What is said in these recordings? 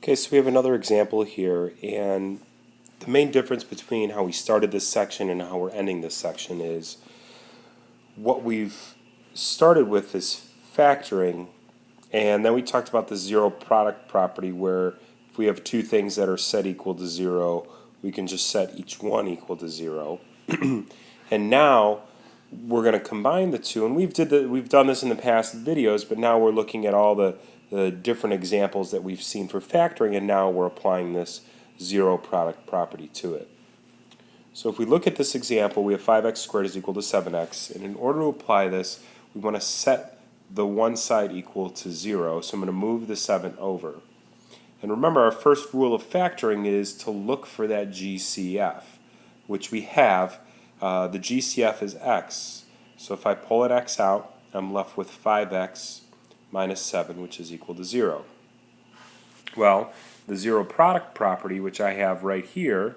Okay, so we have another example here, and the main difference between how we started this section and how we're ending this section is what we've started with is factoring, and then we talked about the zero product property where if we have two things that are set equal to zero, we can just set each one equal to zero. And now we're going to combine the two, and we've done this in the past videos, but now we're looking at all the different examples that we've seen for factoring, and now we're applying this zero product property to it. So if we look at this example, we have 5x squared is equal to 7x, and in order to apply this, we want to set the one side equal to 0, so I'm going to move the 7 over. And remember, our first rule of factoring is to look for that GCF, which we have. The GCF is x. So if I pull an x out, I'm left with 5x minus 7, which is equal to 0. Well, the zero product property, which I have right here,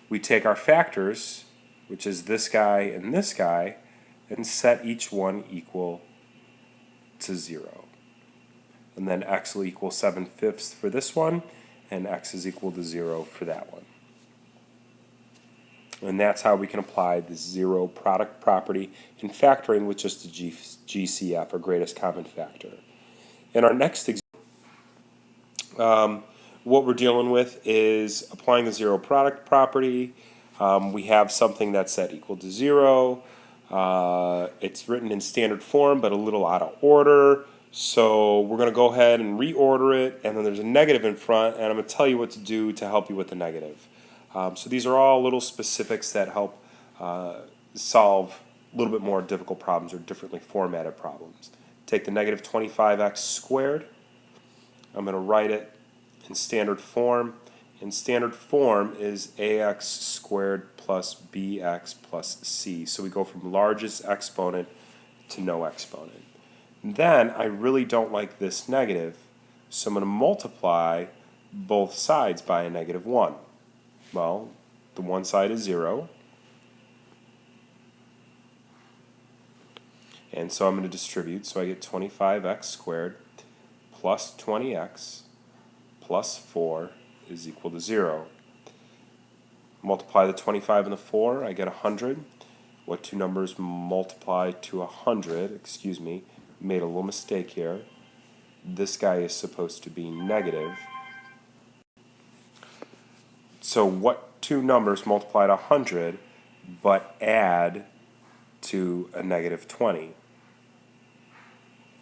we take our factors, which is this guy, and set each one equal to 0. And then x will equal 7/5 for this one, and x is equal to 0 for that one. And that's how we can apply the zero product property in factoring with just the GCF, or greatest common factor. In our next example, what we're dealing with is applying the zero product property. We have something that's set equal to 0. It's written in standard form, but a little out of order. So we're going to go ahead and reorder it, and then there's a negative in front, and I'm going to tell you what to do to help you with the negative. So these are all little specifics that help solve a little bit more difficult problems or differently formatted problems. Take the negative 25x squared. I'm going to write it in standard form. In standard form is ax squared plus bx plus c. So we go from largest exponent to no exponent. Then I really don't like this negative, so I'm going to multiply both sides by a negative 1. Well, the one side is 0, and so I'm going to distribute, so I get 25x squared plus 20x plus 4 is equal to 0. Multiply the 25 and the 4, I get 100. What two numbers multiply to 100? Excuse me, made a little mistake here. This guy is supposed to be negative. So what two numbers multiply to 100 but add to a negative 20?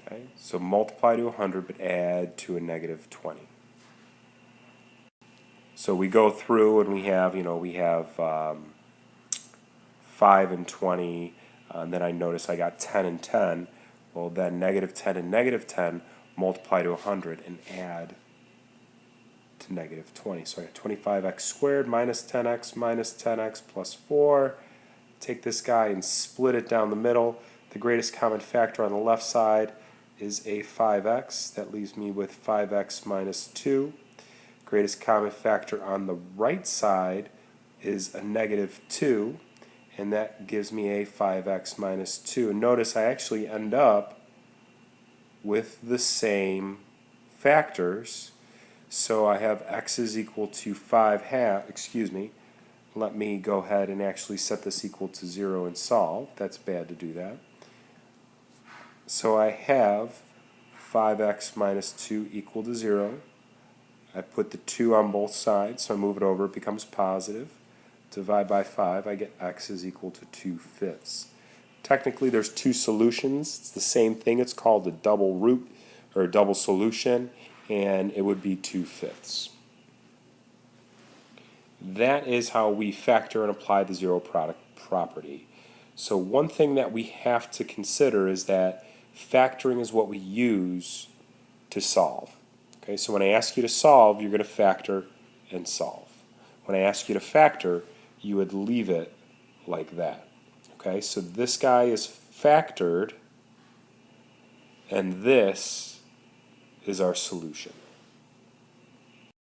Okay, so multiply to 100 but add to a negative 20. So we go through and we have 5 and 20, and then I notice I got 10 and 10. Well, then negative 10 and negative 10 multiply to 100 and add to negative 20. So I got 25x squared minus 10x plus 4. Take this guy and split it down the middle. The greatest common factor on the left side is a 5x. That leaves me with 5x minus 2. Greatest common factor on the right side is a negative 2, and that gives me a 5x minus 2. And notice I actually end up with the same factors. So I have x is equal to 5/2, let me go ahead and actually set this equal to 0 and solve. That's bad to do that. So I have 5x minus 2 equal to 0. I put the 2 on both sides, so I move it over, it becomes positive. Divide by 5, I get x is equal to 2/5. Technically there's two solutions. It's the same thing. It's called a double root or a double solution, and it would be 2/5. That is how we factor and apply the zero product property. So one thing that we have to consider is that factoring is what we use to solve. Okay, so when I ask you to solve, you're going to factor and solve. When I ask you to factor, you would leave it like that. Okay, so this guy is factored, and this is our solution.